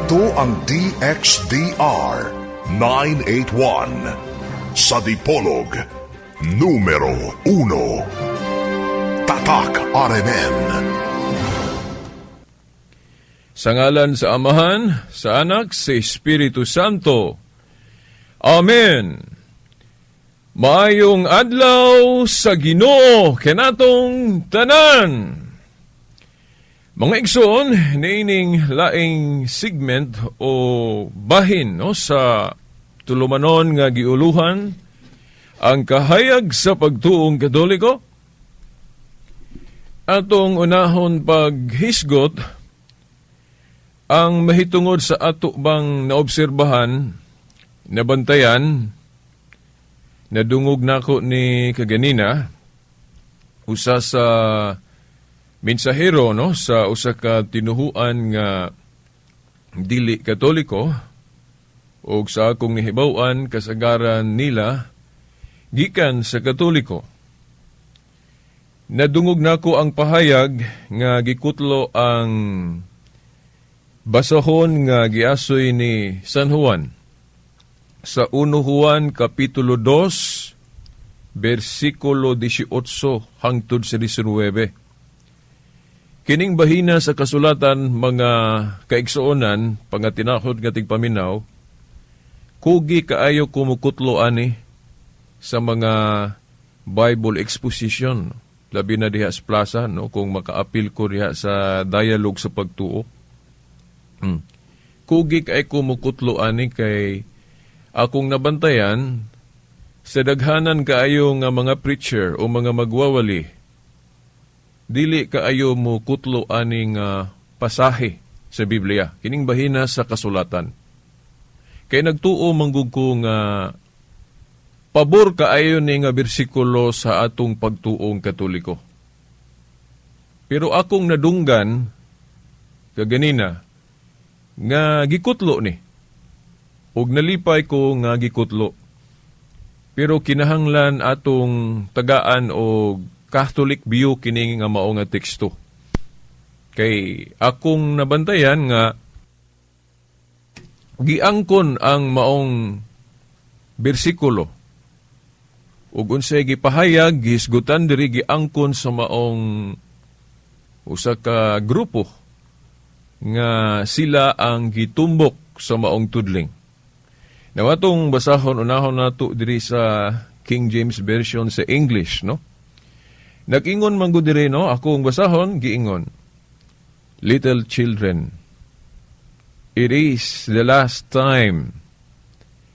Ito ang DXDR 981 sa Dipolog, numero 1. Tatak RMN. Sa ngalan sa Amahan, sa Anak, sa Espiritu Santo. Amen. Maayong adlaw sa Ginoo kenatong tanan. Mga igsoon, niining laing segment o bahin sa tulumanon nga giuluhan ang kahayag sa pagtuong Katoliko. Atong unahon paghisgot ang mahitungod sa ato bang naobserbahan, nabantayan, nadungog nako ni kaganina, usa sa mensahero sa usa ka tinuhuan nga dili Katoliko, o sa akong nihibaw-an kasagaran nila gikan sa Katoliko. Nadungog nako ang pahayag nga gikutlo ang basahon nga giasoy ni San Juan sa 1 Juan Kapitulo 2 versikulo 18 hangtod sa 19. Kining bahina sa kasulatan mga kaigsuonan pangatinahod nga tigpaminaw, kugi kaayo kumukutlo ani sa mga Bible exposition, labi na diha sa plaza, kung makaapil ko diha sa dialogue sa pagtuo. Kugi kay kumukutlo ani kay akong nabantayan sa daghanan kaayo nga mga preacher o mga magwawali, dili kaayo mo kutlo aning pasahe sa Biblia, kining bahina sa kasulatan. Kay nagtuo manggug ko nga pabor kaayo ni nga bersikulo sa atong pagtuong Katoliko. Pero akong nadunggan kaganina nga gikutlo ni, ug nalipay ko nga gikutlo. Pero kinahanglan atong tagaan o Catholic view kini nga mao nga teksto. Kay akong nabantayan nga giangkon ang maong bersikulo. Ug unsay gipahayag gisgutan diri giangkon sa maong usa ka grupo nga sila ang gitumbok sa maong tudling. Nawatong basahon unahon nato diri sa King James Version sa English, Nag-ingon man gud diri, akong basahon, giingon, "Little children, it is the last time,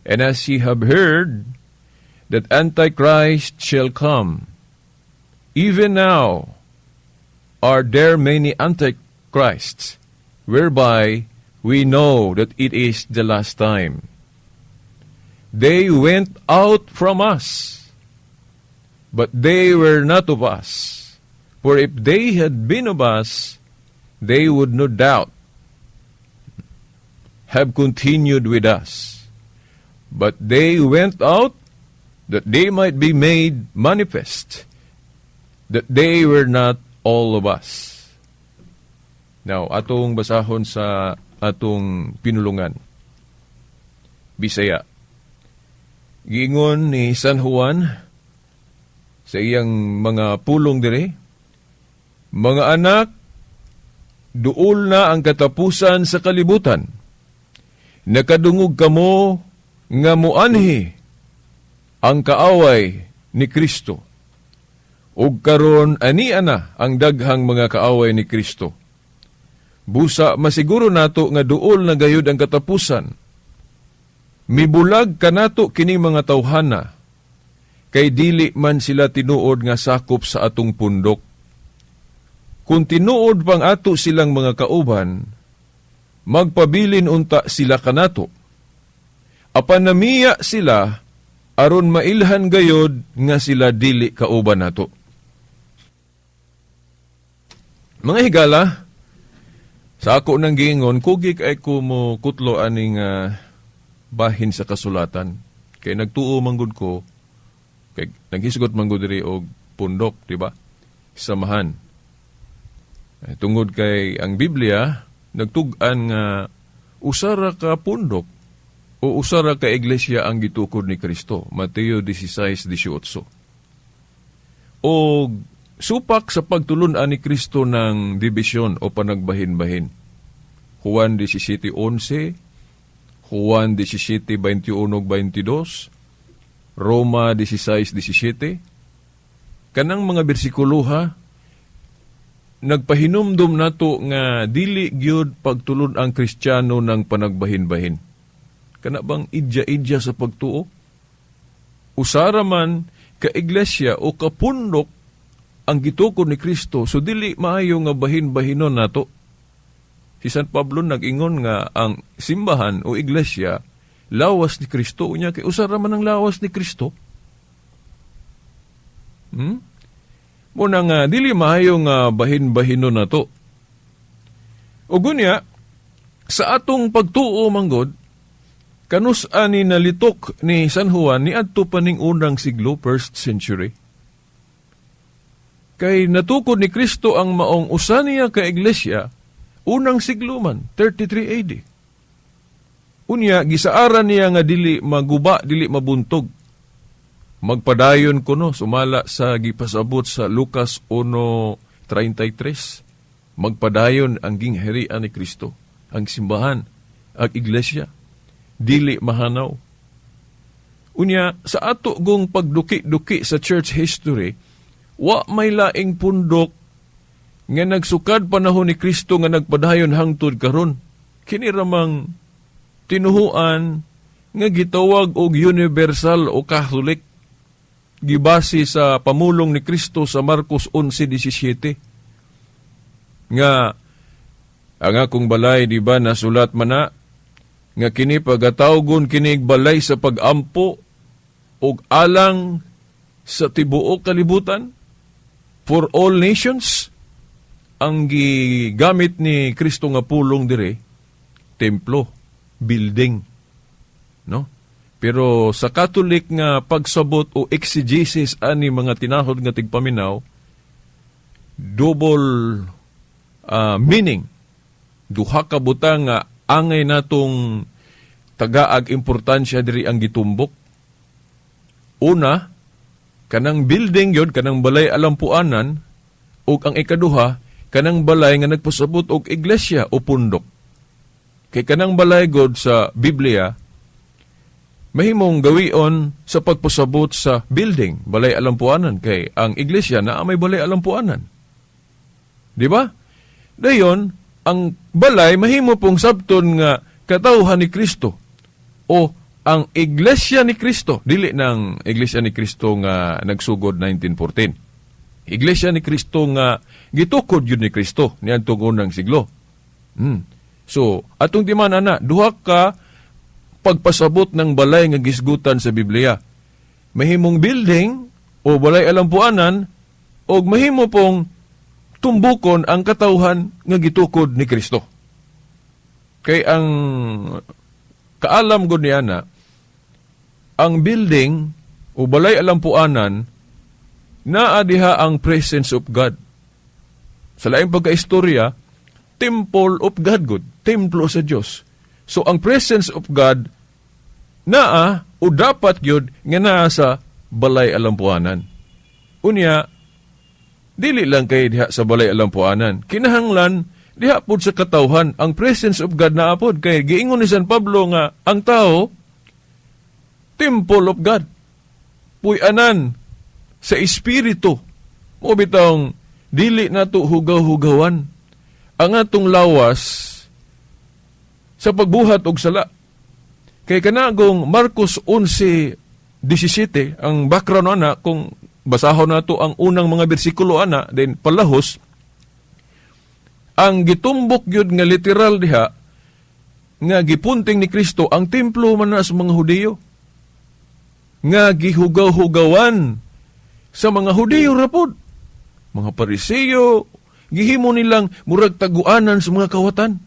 and as ye have heard that Antichrist shall come, even now are there many Antichrists, whereby we know that it is the last time. They went out from us, but they were not of us. For if they had been of us, they would no doubt have continued with us. But they went out that they might be made manifest that they were not all of us." Now, atong basahon sa atong pinulungan. Bisaya. Giingon ni San Juan sa iyang mga pulong dire, "Mga anak, duol na ang katapusan sa kalibutan. Nakadungog kamo nga muanhi ang kaaway ni Kristo. Ug karon ania na ang daghang mga kaaway ni Kristo. Busa masiguro nato nga duol na gayud ang katapusan. Mibulag kanato kining mga tawhana, kay dili man sila tinuod nga sakop sa atong pundok. Kung tinuod pang ato silang mga kauban, magpabilin unta sila kanato. Apan namiya sila, aron mailhan gayod nga sila dili kauban nato." Mga higala, sa ako nang giingon, kugik ay ko mo kutlo aning bahin sa kasulatan. Kay nagtuo manggod ko, kay naghisgot manggod diri og pundok, di ba? Samahan. Tungod kay ang Biblia nagtug-an nga usara ka pundok o usara ka iglesia ang gitukod ni Kristo. Mateo 16:18. O supak sa pagtulunan ni Kristo ng dibisyon o panagbahin-bahin. Juan 17:11, Juan 17:21-22, Roma 16:17. Kanang mga bersikuloha, nagpahinumdum nato nga dili gyud pagtulon ang Kristiyano ng panagbahin-bahin. Kana bang idya-idya sa pagtuo? Usara man ka iglesia o kapundok ang gitukod ni Kristo, so dili maayo nga bahin-bahinon nato. Si San Pablo nag-ingon nga ang simbahan o iglesia lawas ni Kristo, unya kay usara man ang lawas ni Kristo. Muna nga, dili maayo nga bahin-bahinon na to. O gunya, sa atong pagtuo manggod, kanus-an ni nalitok ni San Juan ni adto pa ning unang siglo, 1st century. Kay natukod ni Kristo ang maong usa niya ka iglesia, unang siglo man, 33 AD. Unya, gisaaran niya nga dili maguba, dili mabuntog. Magpadayon ko no, sumala sa gipasabot sa Lucas 1:33. Magpadayon ang gingharian ni Kristo, ang simbahan, ang iglesia, dili mahanaw. Unya, sa ato gong pagduki-duki sa church history, wa may laing pundok nga nagsukad panahon ni Kristo nga nagpadayon hangtod karon. Kini ramang tinuhuan nga gitawag og universal o Catholic, gibase sa pamulong ni Kristo sa Marcos 11:17. Nga, ang akong balay, di ba, nasulat man na, nga kini pagatawgon kini balay sa pagampo og alang sa tibuok kalibutan for all nations. Ang gigamit ni Kristo nga pulong dire, templo, building, no? Pero sa Catholic nga pagsabot o exegesis ani mga tinahod nga tigpaminaw, double meaning. Duha ka butang nga angay natong tagaag importansya diri ang gitumbok. Una, kanang building yun, kanang balay alampuanan, ug ang ikaduha, kanang balay nga nagpasabot og iglesia o pundok. Kay kanang balay god sa Biblia, mahimong gawion sa pagpasabot sa building, balay alampuanan, kay ang iglesia na may balay alampuanan. Di ba? Dayon, ang balay mahimo pong sabton nga katawhan ni Kristo o ang iglesia ni Kristo, dili ng iglesia ni Kristo nga nagsugod 1914. Iglesia ni Kristo nga gitukod yun ni Kristo niadtong unang siglo. So, atong timan ana, duha ka pagpasabot ng balay nga gisgutan sa Biblia. Mahimong building o balay alampuanan o mahimo pong tumbukon ang katawhan nga gitukod ni Kristo. Kay ang kaalam gud niya na, ang building o balay alampuanan naa diha ang presence of God. Sa laing pagkaistorya, temple of God gud, templo sa Dios. So ang presence of God naa o dapat gyud nga naa sa balay alampuanan. Unya, dili lang kay diha sa balay alampuanan, kinahanglan diha pod sa katawhan ang presence of God naa pod, kay giingon ni San Pablo nga ang tao temple of God, puy-anan sa espiritu. Mo bitong dili nato hugaw-hugawan ang atong lawas sa pagbuhat og sala. Kay kanagong Marcos 11:17, ang background ana, kung basahon nato ang unang mga bersikulo ana, then palahos, ang gitumbok gyud nga literal diha, nga gipunting ni Kristo, ang templo man na sa mga Hudiyo. Nga gihugaw-hugawan sa mga Hudiyo rapod. Mga Pariseo, gihimo nilang murag taguanan sa mga kawatan.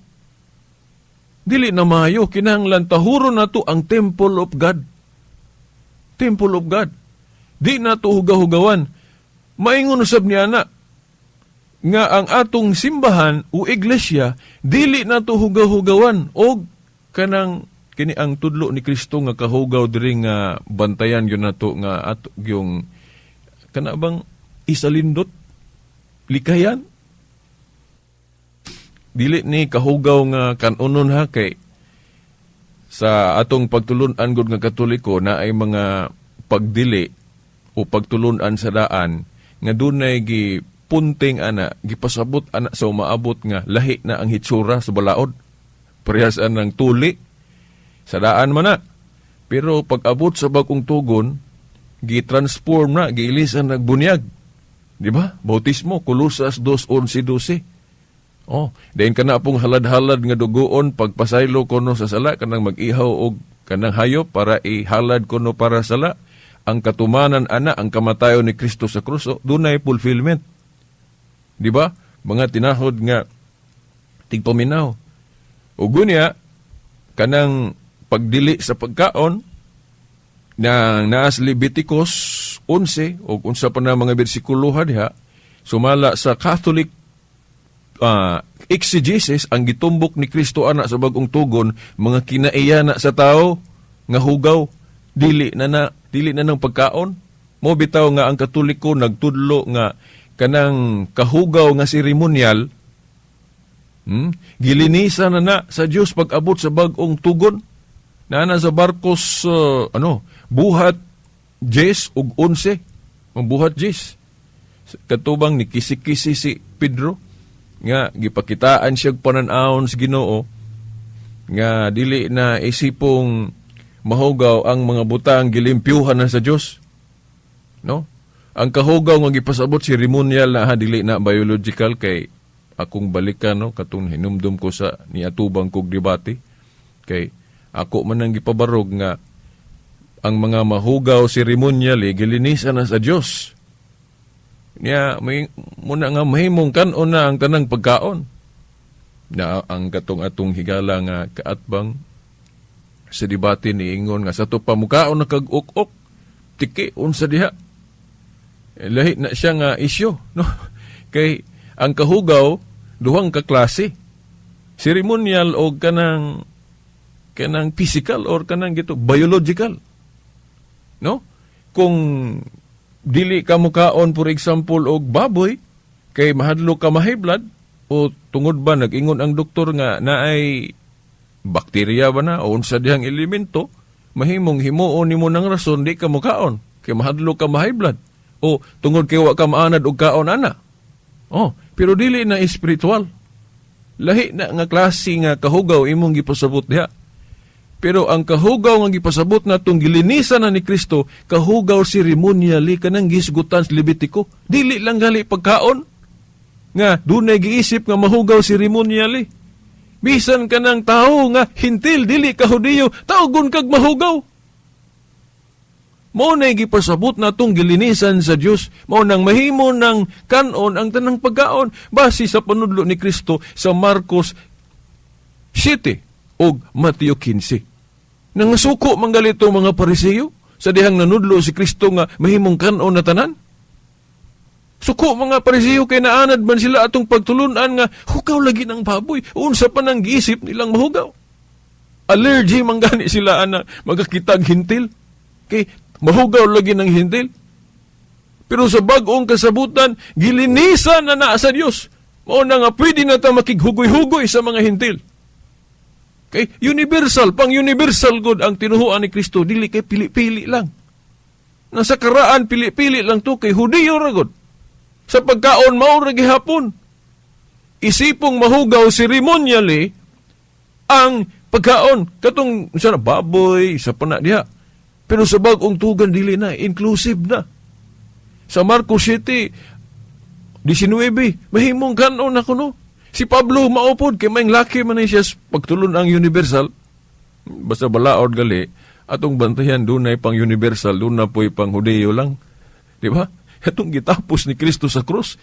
Dili na maayo, kinahanglan tahuron nato ang temple of God. Temple of God. Di nato hugaw-hugawan. Maingon usab niya na, nga ang atong simbahan o iglesia, dili nato hugaw-hugawan o kanang kini ang tudlo ni Kristo nga kahugaw diri nga bantayan yun nato nga ato yung kana bang isalindot likayan dili ni kahugaw nga kanunon ha kay sa atong pagtulunan gud nga Katoliko na ay mga pagdili o pagtulunan sa daan nga dunay gipunting ana gipasabot ana sa umaabot nga lahi na ang hitsura sa balaod parehas anang tuli sa daan man na pero pag abot sa bagong tugon gi-transform na giilisan nagbunyag di ba bautismo Kolosas 2:11-12 oh, dayon kana pong halad-halad nga dugoon pagpasaylo kono sa sala kanang mag-ihaw og kanang hayop para ihalad kono para sala. Ang katumanan ana ang kamatayon ni Kristo sa krus dunay fulfillment. Di ba? Mga tinahod nga tigpaminaw. Ug unya kanang pagdili sa pagkaon na naas Leviticus 11 o unsa pa na mga bersikulo diha sumala sa Catholic exegesis ang gitumbok ni Kristo ana sa bagong tugon mga kinaiyana sa tao nga hugaw dili na ng pagkaon mo bitaw nga ang Katoliko nagtudlo nga kanang kahugaw nga seremonyal gilinisan na sa Dios pag abot sa bagong tugon na sa Marcos buhat 10 ug 11 ang buhat 10 katubang ni kisi-kisi si Pedro nga gipakitaan siya panan-awon sa Ginoo nga dili na isipong mahugaw ang mga butang gilimpyuhan na sa Dios no ang kahugaw nga gipasabot seremonyal na dili na biological kay akong balikan no katong hinumdum ko sa niatubang kog debate kay ako man ang gipabarog nga ang mga mahugaw seremonyal gilinisan na sa Dios niya may muna nga mahimong kanon na ang tanang pagkaon na ang katong atong higala nga kaatbang sa debate ni ingon nga sa to pamukaon na kag-uk-uk tiki unsa diha lahi na siya nga isyu no kay ang kahugaw duhang ka klase seremonyal o kanang physical or kanang gito biological no kung dili ka mukaon for example og baboy kay mahadlo ka mahiblad o tungod ba nag-ingon ang doktor nga naay bakterya ba na o unsa dihang elemento mahimong himuon nimo ng rason di ka mukaon kay mahadlo ka mahiblad o tungod kay wa ka maanad og kaon ana pero dili na espiritual lahi na nga klase nga kahugaw imong gipasabot diha. Pero ang kahugaw nga gipasabot natong gilinisan na ni Kristo, kahugaw seremonyali kanang gisgutan sa Levitico. Dili lang gali pagkaon. Nga, dunay giisip nga mahugaw seremonyali. Bisan kanang tao nga hintil, dili ka Hudiyo, tawgon kag mahugaw. Mao na gipasabot natong gilinisan sa Dios, mao nang mahimo ng kanon ang tanang pagkaon base sa panudlo ni Kristo sa Marcos 7 ug Mateo 15. Nangasuko manggalito mga Pariseo sa dihang nanudlo si Kristo nga mahimong kanon na tanan. Suko mga Pariseo kay naanad man sila atong pagtulunan nga hugaw lagi ng baboy, unsa pa nang giisip nilang mahugaw. Allergy manggani sila ana magakitag hintil kay mahugaw lagi ng hintil. Pero sa bag-ong kasabutan gilinisan na sa Dios. Mao na nga pwede na ta makighugoy-hugoy sa mga hintil. Kay universal, pang-universal good ang tinuhuan ni Kristo, dili kay pili-pili lang. Nasa karaan, pili-pili lang to kay Hudiyo ra gud. Sa pagkaon, maura gihapon. Isipong mahugaw seremonyali ang pagkaon. Katong isa na baboy, isa pa na diha. Pero sa bagong tugan, dili na, inclusive na. Sa Marcos 7, 19, mahimong kanon na kuno. Si Pablo maupod, kay may laki man siya pagtulon ang universal. Basta balaod gali, atong bantayan doon ay pang universal, doon na po'y pang Hudiyo lang. Di ba? Itong gitapos ni Kristo sa krus.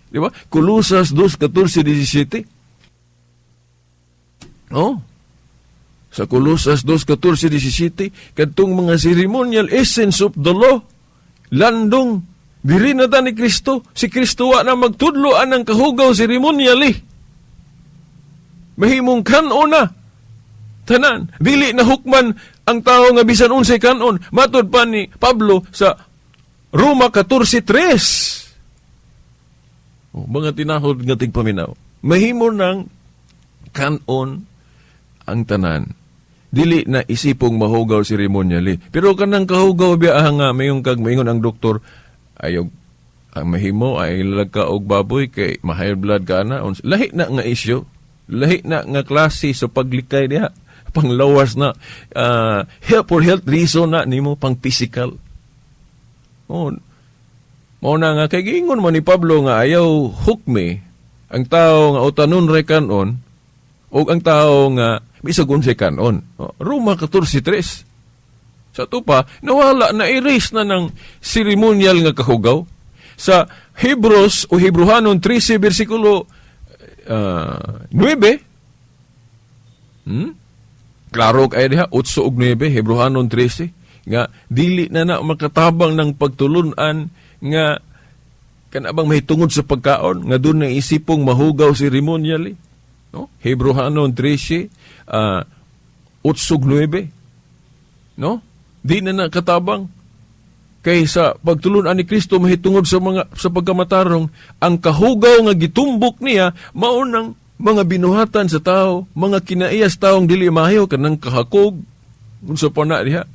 Di ba? Kolosas 2:14-17. Sa Kolosas 2:14-17, kadtong mga ceremonial essence of the law, landong, diri na ta ni Kristo. Si Kristo wa na magtudloan ng kahugaw ceremonially. Mahimong kanon na. Tanan, dili na hukman ang tao nga bisan unsay kanon. Matod pa ni Pablo sa Roma 14:3. Mga tinahod nga tigpaminaw. Mahimo ng kanon ang tanan. Dili na isipong mahugaw ceremonially. Pero kanang kahugaw biya nga mayong kag maingon ang doktor, ayaw ang mahimo ay ilag ka og baboy kay ma-high blood ka na. Lahi na nga isyo. Lahi na nga klase sa paglikay niya. Panglawas na for health reason na nimo pang physical. Mao na nga kay giingon mo ni Pablo nga ayaw hukme ang tao nga utanon re kanon o ang tao nga bisag unsay kanon. Roma 14:3. Sa tupa nawala na erase na ng ceremonial nga kahugaw. Sa Hebrews o Hebrehanon 13 versikulo 9. Klaro kay diha 8 ug 9 Hebrehanon 13 nga dili na makatabang ng pagtulunan nga kanabang mahitungod sa pagkaon nga doon na isipong mahugaw ceremonially. No? Hebrehanon 13 8 ug 9. No? Di na nakatabang kay sa pagtulunan ni Kristo mahitungod sa pagkamatarong ang kahugaw nga gitumbok niya mao nang mga binuhatan sa tao, mga kinaiyas taong dili mahayo kanang kahakog unsa pa na diha.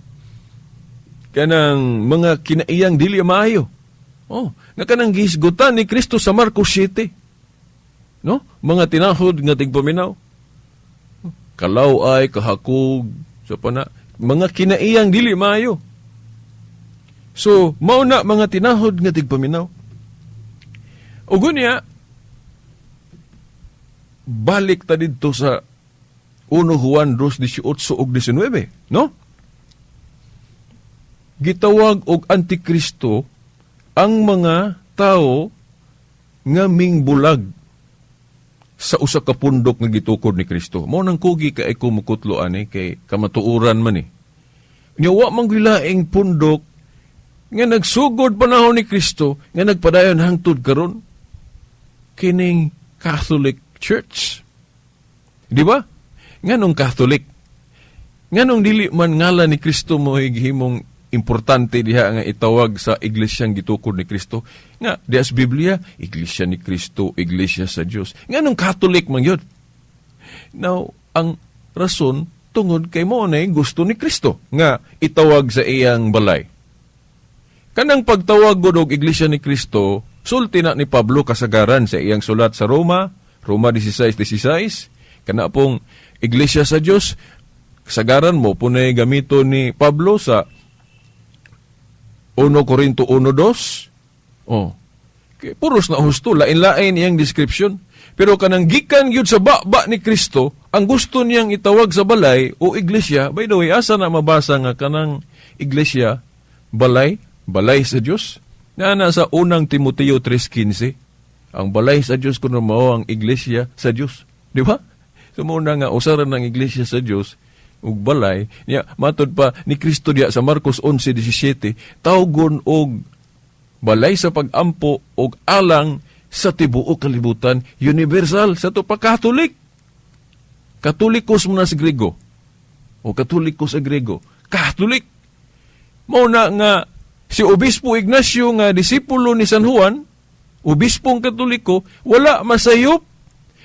Kanang mga kinaiyang dili mahayo. Nga kanang gihisgutan ni Kristo sa Marcos 7. No? Mga tinahod nga tigpaminaw. Kalaw ay kahakog sa pana mga kinaiyang dili mahayo. So, mao na mga tinahod nga tigpaminaw. Ug unya balik ta didto sa 1 Juan 2:18 ug 19, no? Gitawag og Antikristo ang mga tao nga mingbulag sa usa ka pundok nga gitukod ni Kristo. Mao nang kugi kay kumukutlo ani kay kamatuoran man ni. Nya wa man gilaing pundok nga nagsugod panahon ni Kristo nga nagpadayon hangtod karon kining Catholic Church. Di ba? Nganong Catholic? Nganong dili man ngalan ni Kristo mo himong importante diha nga itawag sa iglesyang gitukod ni Kristo? Nga, diha sa Biblia, Iglesia ni Kristo, Iglesia sa Dios. Nganong Catholic man yun? Now, ang rason tungod kay mo na gusto ni Kristo nga itawag sa iyang balay. Kanang pagtawag og Iglesia ni Kristo, sulti na ni Pablo kasagaran sa iyang sulat sa Roma 16:16, kana pong Iglesia sa Dios, kasagaran mo punay gamito ni Pablo sa 1 Corinto 1:2. Puros na husto, lain-lain iyang description. Pero kanang gikan gyud sa baba ni Kristo, ang gusto niyang itawag sa balay o iglesia, by the way, asa na mabasa nga kanang iglesia, balay sa Dios? Na nasa 1 Timoteo 3:15. Ang balay sa Diyos kuno mao ang iglesia sa Diyos. Di ba? Sumuna nga usaran ng iglesia sa Diyos ug balay. Niya, matod pa ni Kristo diya sa Marcos 11:17, tawgon og balay sa pagampo og alang sa tibuok kalibutan, universal sa to pa Catholic. Katolikos mo na sa Grego. O Katolikos sa Grego. Catholic. Mao na nga si Obispo Ignacio nga disipulo ni San Juan, Obispong Katoliko, wala masayop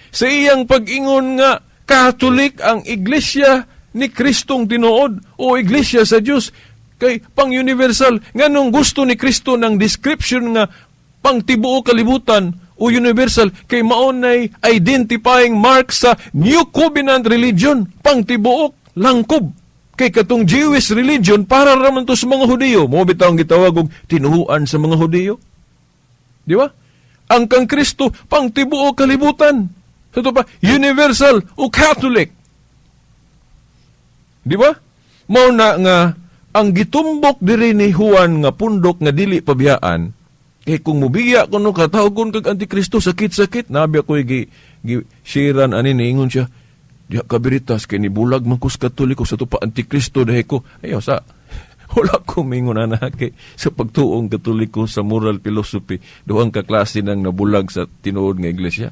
sa iyang pag-ingon nga Catholic ang iglesia ni Kristong tinuod o iglesia sa Dios kay pang-universal. Nganong gusto ni Kristo ng description nga pang-tibuok kalibutan o universal kay maunay identifying mark sa New Covenant religion, pang-tibuok, langkob. Kay katong Jewish religion para raman to sa mga Hudiyo. Mo bitaw ang gitawag og tinuhuan sa mga Hudiyo. Di ba? Ang kang Kristo pang tibuok kalibutan. Ito pa, universal o Catholic. Di ba? Mao na nga ang gitumbok diri ni Juan nga pundok nga dili pabiyaan. Kung mubiya kuno katawgon kag Antikristo sakit-sakit, nabi ako gi-sharean ani niingon siya. Diya kabiritas kay ni bulag man kus Katoliko sa to pa Antikristo dahi ko. Ayo sa wala ko mingon na kay sa pagtuong Katoliko sa moral philosophy, duhang ka klase nang nabulag sa tinuod nga iglesia.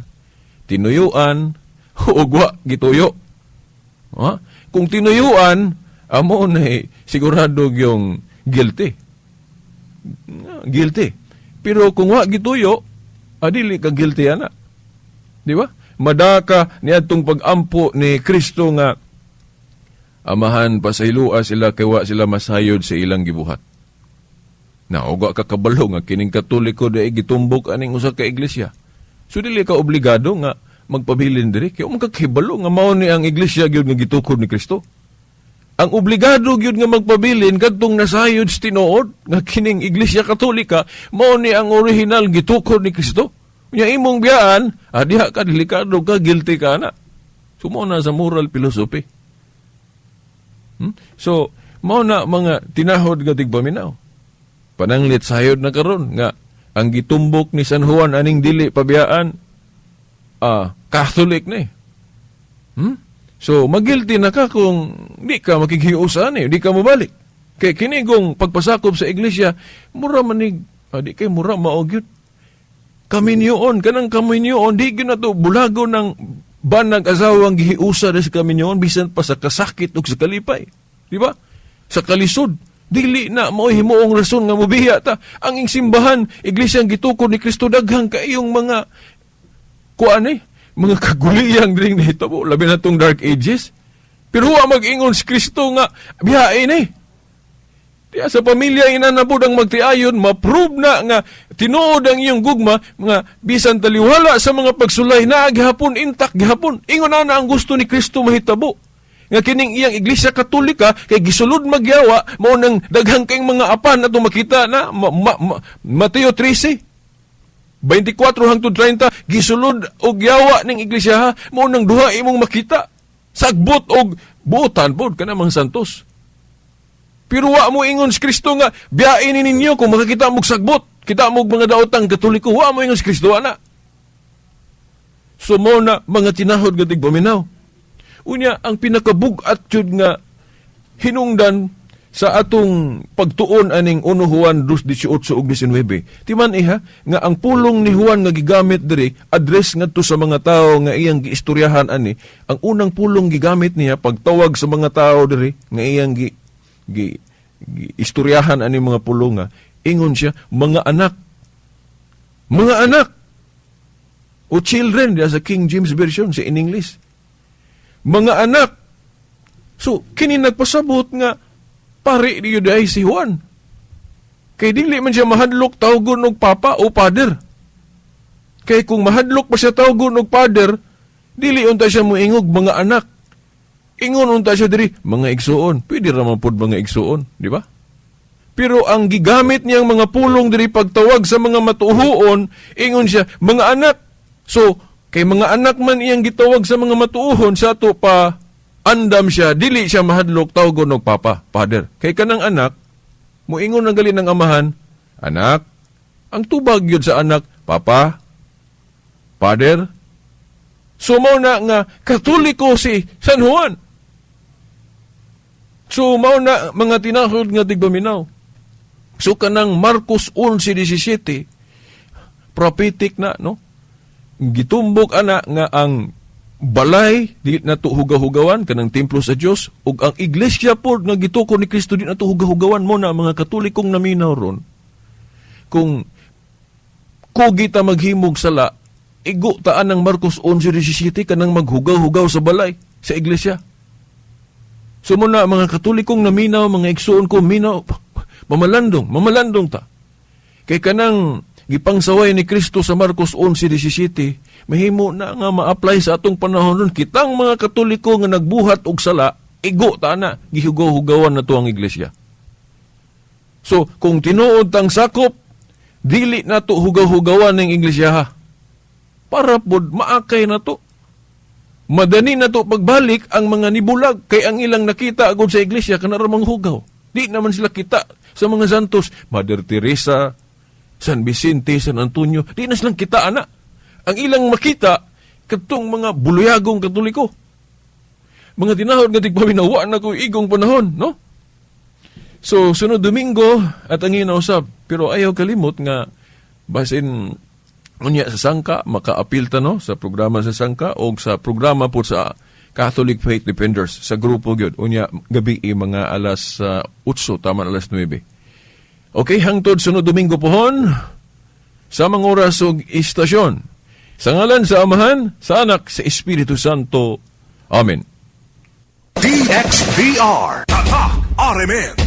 Tinuyuan, ug wa gituyo. Ha? Kung tinuyuan, amo na sigurado yung guilty. Guilty. Pero kung wa gituyo, adili ka guilty ana. Di ba? Madaka niadtong pag-ampo ni Kristo nga amahan pasayloa sila kay wa sila masayod sa ilang gibuhat. Nauga ka kabalo nga kining Katoliko dai gitumbok aning usa ka iglesia. So dili ka obligado nga magpabilin diri kay magkakibalo nga mao ni ang iglesia gyud nga gitukod ni Kristo. Ang obligado gyud nga magpabilin kadtong nasayod sa tinuod nga kining iglesia Katolika mao ni ang original gitukod ni Kristo. Nya imong biyaan, diha ka delikado ka, guilty ka na. Sumo na sa moral philosophy. So, mao na mga tinahod nga tigpaminaw. Pananglit sayod na karon nga ang gitumbok ni San Juan aning dili pabiyaan Catholic ni. So magilty na ka kung di ka makikhiusan di ka mabalik. Kay kinigong pagpasakop sa iglesia, mura manig di kay mura maogyud. Kaminyoon kanang kaminyoon di gyud nato bulago ng banag asawang gihiusa sa kaminyoon bisan pa sa kasakit ug sa kalipay. Di ba? Sa kalisod dili na mo himuong rason nga mobiya ta ang ing simbahan iglesia gitukod ni Kristo daghang kaayong mga mga kaguliyang dring nahitabo labi na tong dark ages pero wa mag-ingon si Kristo nga biyain diya sa pamilya inanabod ang magtiayon ma-prove na nga tinuod ang iyong gugma nga bisan taliwala sa mga pagsulay na gihapon intact gihapon ingon na ang gusto ni Kristo mahitabo nga kining iyang iglesia Katolika kay gisulod magyawa mao nang daghang kayong mga apan ato makita na Mateo 13 24 hangtod 30 gisulod og yawa ning iglesia mao nang duha imong makita sagbot og buotan pod kana mga santos pero wa mo ingon si Kristo nga biyain ninyo kung makakita mo sagbot kita mo mga daotang Katoliko wa mo ingon si Kristo ana so mo na mga tinahod gatig paminaw. Unya, ang pinakabug-at yun nga hinungdan sa atong pagtuon aning 1 Juan 2:18 ug 19. Timan nga ang pulong ni Juan nga gigamit diri address ngadto sa mga tao nga iyang giistoryahan ani. Ang unang pulong gigamit niya pagtawag sa mga tao diri nga iyang giistoryahan ani mga pulong nga ingon siya mga anak. Mga anak o children diya sa King James Version sa in English. Mga anak. So, kini nagpasabot nga pare niyo dahi si Juan. Kay dili man siya mahadlok tawgon og papa o father. Kay kung mahadlok pa siya tawgon og father, dili unta siya moingog mga anak. Ingon unta siya diri mga igsuon. Pwede ra man pod mga igsuon, di ba? Pero ang gigamit niyang mga pulong diri pagtawag sa mga matuhuon, ingon siya mga anak. So, kay mga anak man iyang gitawag sa mga matuuhon sa ato pa andam siya, dili siya mahadlok tawgon og papa, father. Kay kanang anak, muingon ang gali ng amahan, anak, ang tubag yun sa anak, papa, father. So mao na nga Katoliko si San Juan. So mao na mga tinahod nga tigbaminaw. So kanang Marcos 11:17, prophetic na, no? Gitumbok ana nga ang balay di nato hugaw-hugawan kanang templo sa Dios ug ang iglesia pod nga gitukod ni Kristo di nato hugaw-hugawan mo na mga Katolikong naminaw ron kung kugita maghimog sala igo taan ng Marcos 11:17 kanang maghugaw-hugaw sa balay sa iglesia. So mo na mga Katolikong naminaw mga igsoon ko minaw mamalandong ta kay kanang gipangsaway ni Kristo sa Marcos 11:17, mahimo na nga ma-apply sa atong panahon nun. Kitang mga Katoliko nga nagbuhat og sala, igo ta na, gihugaw-hugawan na to ang iglesia. So, kung tinuod tang sakop, dili na to hugaw-hugawan ng iglesia ha. Para pod maakay na to. Madani na to pagbalik ang mga nibulag, kay ang ilang nakita agad sa iglesia, kanaramang hugaw. Di naman sila kita sa mga santos, Mother Teresa, San Vicente, San Antonio, di na silang kita, ana. Ang ilang makita, katong mga buluyagong Katoliko. Mga tinahod nga tigpawinawa na ko igong panahon, no? So, sunod Domingo, at ang inausap, pero ayaw kalimot nga, basin, unya sa sangka, maka-apil ta, no? Sa programa sa sangka, o sa programa po sa Catholic Faith Defenders sa grupo gyud. Unya gabi mga alas 8 tama alas 9. Okay, hangtod sunod Domingo pohon sa mga oras ug istasyon. Sa ngalan sa Amahan, sa Anak, sa Espiritu Santo. Amen. DXDR Tatak RMN